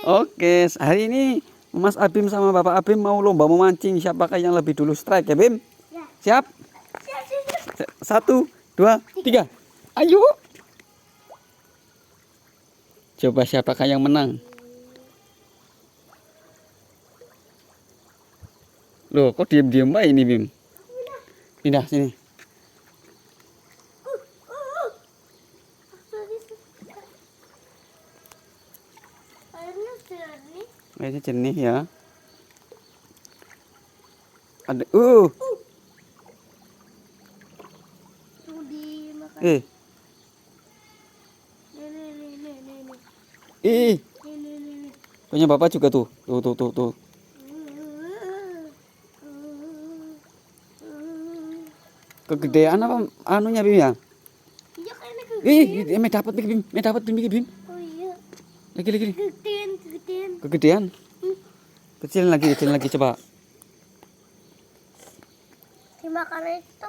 Oke, hari ini Mas Abim sama Bapak Abim mau lomba memancing. Siapakah yang lebih dulu strike ya, Bim? Ya. Siap? Satu, dua, tiga. Ayo. Coba siapakah yang menang? Loh, kok diam-diam baik ini, Bim? Pindah sini. Airnya jernih ya. Ada Eh. Punya Bapak juga tuh. Tuh. Kegedean apa anunya, Bim ya? Me dapat Bim, Bim. Oh iya. Lagi. Kegedean. Kegedean. Kecil lagi coba. Dimakan itu.